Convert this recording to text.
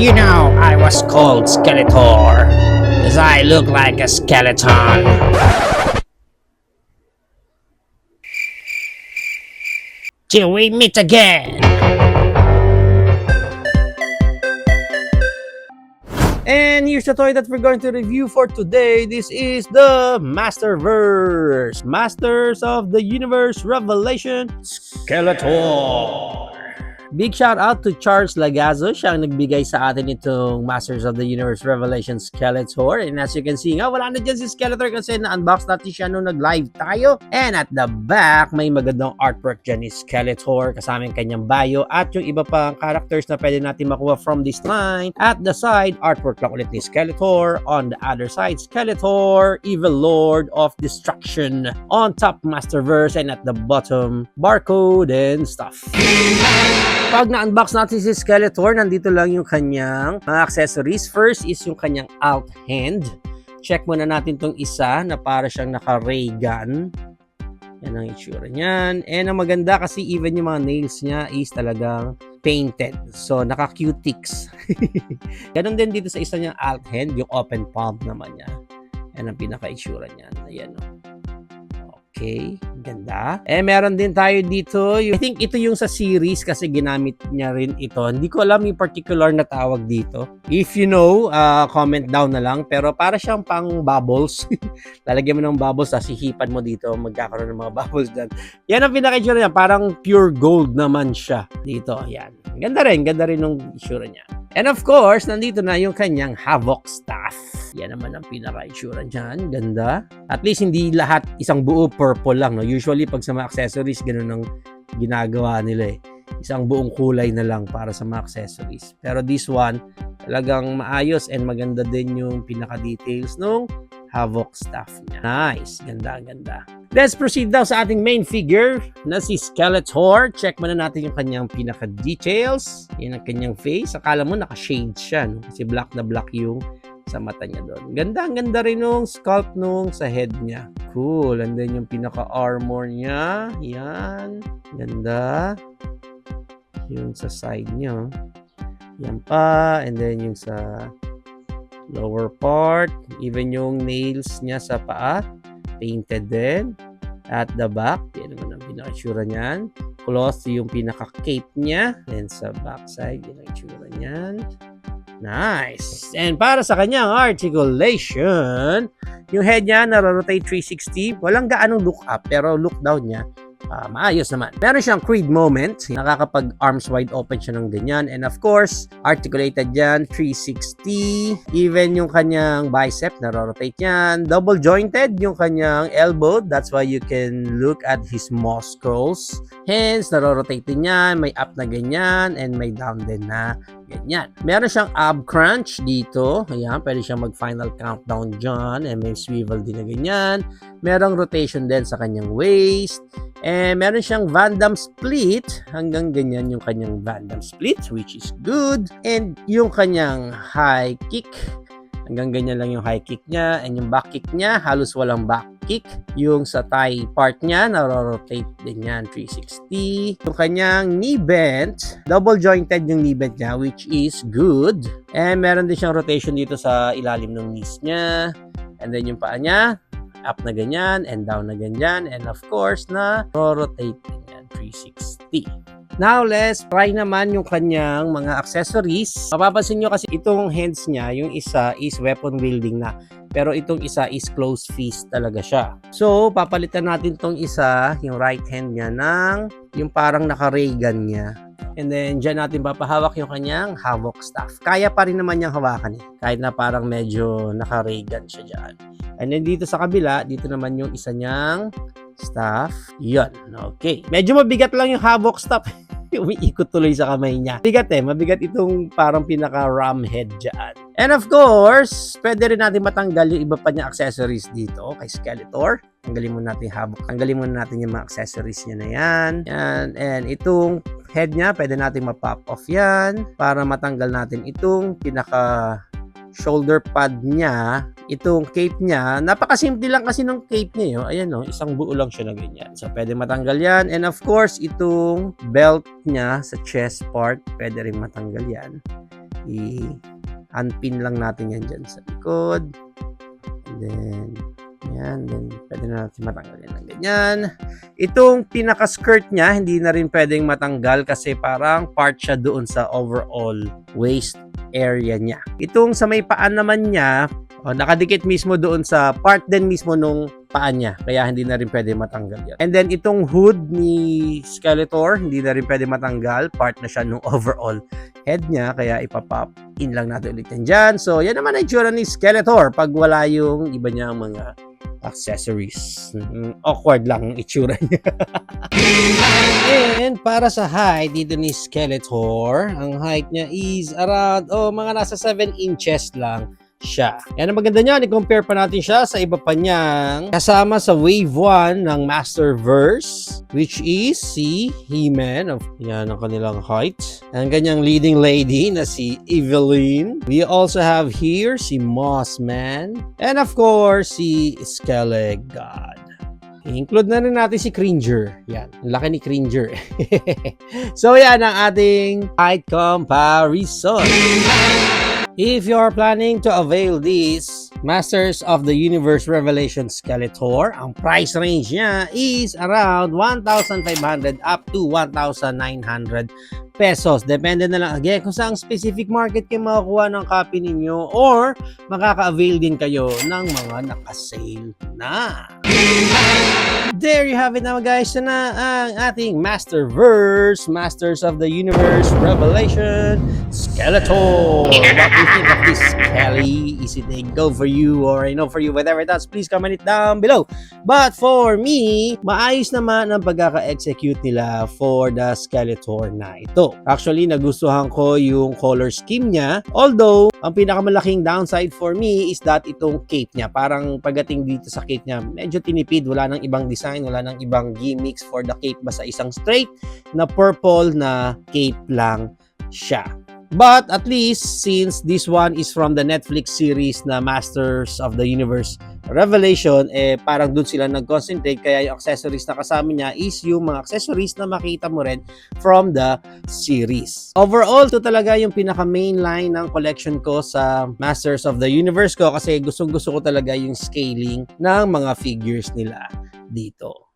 You know, I was called Skeletor, because I look like a skeleton. Till we meet again! And here's the toy that we're going to review for today. This is the Masterverse. Masters of the Universe Revelation Skeletor. Big shout out to Charles Lagazo. Siya ang nagbigay sa atin itong Masters of the Universe Revelation Skeletor. And as you can see nga, wala na dyan si Skeletor kasi na-unbox natin siya nung nag-live tayo. And at the back, may magandang artwork dyan ni Skeletor kasama yung kanyang bio at yung iba pang characters na pwede natin makuha from this line. At the side, artwork lang ulit ni Skeletor. On the other side, Skeletor, Evil Lord of Destruction. On top, Masterverse. And at the bottom, barcode and stuff. Pag na-unbox natin si Skeletor, nandito lang yung kanyang mga accessories. First is yung kanyang alt hand. Check muna natin tong isa na para siyang naka-ray gun. Yan ang itsura niyan. And ang maganda kasi even yung mga nails niya is talagang painted. So, naka-cutics. Ganon din dito sa isa niyang alt hand, yung open palm naman niya. Yan ang pinaka-itsura niyan. Ayan o. Okay, ganda. Meron din tayo dito. I think ito yung sa series kasi ginamit niya rin ito. Hindi ko alam yung particular na tawag dito. If you know, comment down na lang. Pero para siyang pang bubbles. Lalagyan mo ng bubbles, hihipan mo dito. Magkakaroon ng mga bubbles dyan. Yan ang pinaka-itsura niya. Parang pure gold naman siya. Dito, yan. Ganda rin yung itsura niya. And of course, nandito na yung kanyang Havoc staff. Yan naman ang pinaka-itsura niyan. Ganda. At least hindi lahat isang buo purple lang. No? Usually, pag sa mga accessories, ganun ang ginagawa nila eh. Isang buong kulay na lang para sa mga accessories. Pero this one, talagang maayos and maganda din yung pinaka-details nung Havoc staff niya. Nice. Ganda. Let's proceed daw sa ating main figure na si Skeletor. Check muna natin yung kanyang pinaka-details. Yan ang kanyang face. Akala mo naka-shade siya. No? Kasi black na black yung sa mata niya doon. Ganda rin nung sculpt nung sa head niya. Cool. And then yung pinaka-armor niya. Yan. Ganda. Yung sa side niya. Yan pa. And then yung sa lower part. Even yung nails niya sa paa. Painted din. At the back, yan naman ang pinaka-itsura niyan. Cloth yung pinaka-cape niya. Then sa back side, yan ang itsura niyan. Nice! And para sa kanyang articulation, yung head niya naro-rotate 360. Walang gaanong look up, pero look down niya, maayos naman. Meron siyang Creed moment. Nakakapag arms wide open siya ng ganyan. And of course, articulated yan, 360. Even yung kanyang bicep, naro-rotate yan. Double jointed yung kanyang elbow. That's why you can look at his muscles. Hands, naro-rotate din yan. May up na ganyan. And may down din na ganyan. Meron siyang ab crunch dito. Ayan, pwede siyang mag-final countdown dyan. And may swivel din na ganyan. Merong rotation din sa kanyang waist. And meron siyang Van Damme split. Hanggang ganyan yung kanyang Van Damme split, which is good. And yung kanyang high kick. Hanggang ganyan lang yung high kick niya. And yung back kick niya, halos walang back kick. Yung sa thigh part niya, naro-rotate din yan, 360. Yung kanyang knee bent, double jointed yung knee bent niya, which is good. And meron din siyang rotation dito sa ilalim ng knees niya. And then yung paa niya, up na ganyan and down na ganyan, and of course na rotate din yan, 360. Now let's try naman yung kanyang mga accessories. Mapapansin nyo kasi itong hands niya, yung isa is weapon wielding na, pero itong isa is closed fist talaga siya. So papalitan natin tong isa, yung right hand niya, ng yung parang naka-ray gun niya. And then, dyan natin papahawak yung kanyang Havoc staff. Kaya pa rin naman niyang hawakan eh. Kahit na parang medyo naka-ray gun siya dyan. And then, dito sa kabila, dito naman yung isa niyang staff. Yun. Okay. Medyo mabigat lang yung Havoc staff. Umiikot tuloy sa kamay niya. Mabigat eh. Mabigat itong parang pinaka-ram head dyan. And of course, pwede rin natin matanggal yung iba pa niya accessories dito kay Skeletor. Tanggalin muna natin yung Havoc. Tanggalin muna natin yung mga accessories niya na yan. And itong head niya, pwede natin ma-pop off yan para matanggal natin itong pinaka shoulder pad niya, itong cape niya. Napakasimple lang kasi ng cape niya. Yo. Ayan o, isang buo lang siya na ganyan. So, pwede matanggal yan. And of course, itong belt niya sa chest part, pwede rin matanggal yan. I-unpin lang natin yan dyan sa likod. And then, yan. Then, pwede na natin matanggal yan ng ganyan. Itong pinaka-skirt niya, hindi na rin pwedeng matanggal kasi parang part siya doon sa overall waist area niya. Itong sa may paan naman niya, nakadikit mismo doon sa part din mismo nung paan niya. Kaya hindi na rin pwede matanggal yan. And then itong hood ni Skeletor, hindi na rin pwede matanggal. Part na siya nung overall head niya. Kaya ipapop in lang natin ulit yan dyan. So yan naman ang itsura ni Skeletor pag wala yung iba niyang mga accessories. Awkward lang ang itsura niya. And para sa height dito ni Skeletor, ang height niya is around mga nasa 7 inches lang siya. Yan ang maganda niyan, i-compare pa natin siya sa iba pa niyang kasama sa Wave 1 ng Masterverse, which is si He-Man. Yan ang kanilang height. Ang kanyang leading lady na si Evelyn. We also have here si Mossman. And of course, si Skelegod. I-include na rin natin si Cringer. Yan. Ang laki ni Cringer. So yan ang ating height comparison. If you're planning to avail this Masters of the Universe Revelation Skeletor, ang price range niya is around 1,500 up to 1,900 pesos. Depende na lang again kung saan specific market kayo makakuha ng copy ninyo or makaka-avail din kayo ng mga naka-sale na. There you have it now guys, na ang ating Masterverse, Masters of the Universe Revelation Skeletor. What do you think of this, Kelly? Is it a go for you or a no for you? Whatever that's, please comment it down below. But for me, maayos naman ang pagkaka-execute nila for the Skeletor na ito. Actually, nagustuhan ko yung color scheme niya. Although, ang pinakamalaking downside for me is that itong cape niya. Parang pagdating dito sa cape niya, medyo tinipid. Wala nang ibang design, wala nang ibang gimmicks for the cape. Basta isang straight na purple na cape lang siya. But at least, since this one is from the Netflix series na Masters of the Universe Revelation, parang doon sila nag-concentrate. Kaya yung accessories na kasama niya is yung mga accessories na makita mo rin from the series. Overall, ito talaga yung pinaka-main line ng collection ko sa Masters of the Universe ko kasi gustong-gusto ko talaga yung scaling ng mga figures nila dito.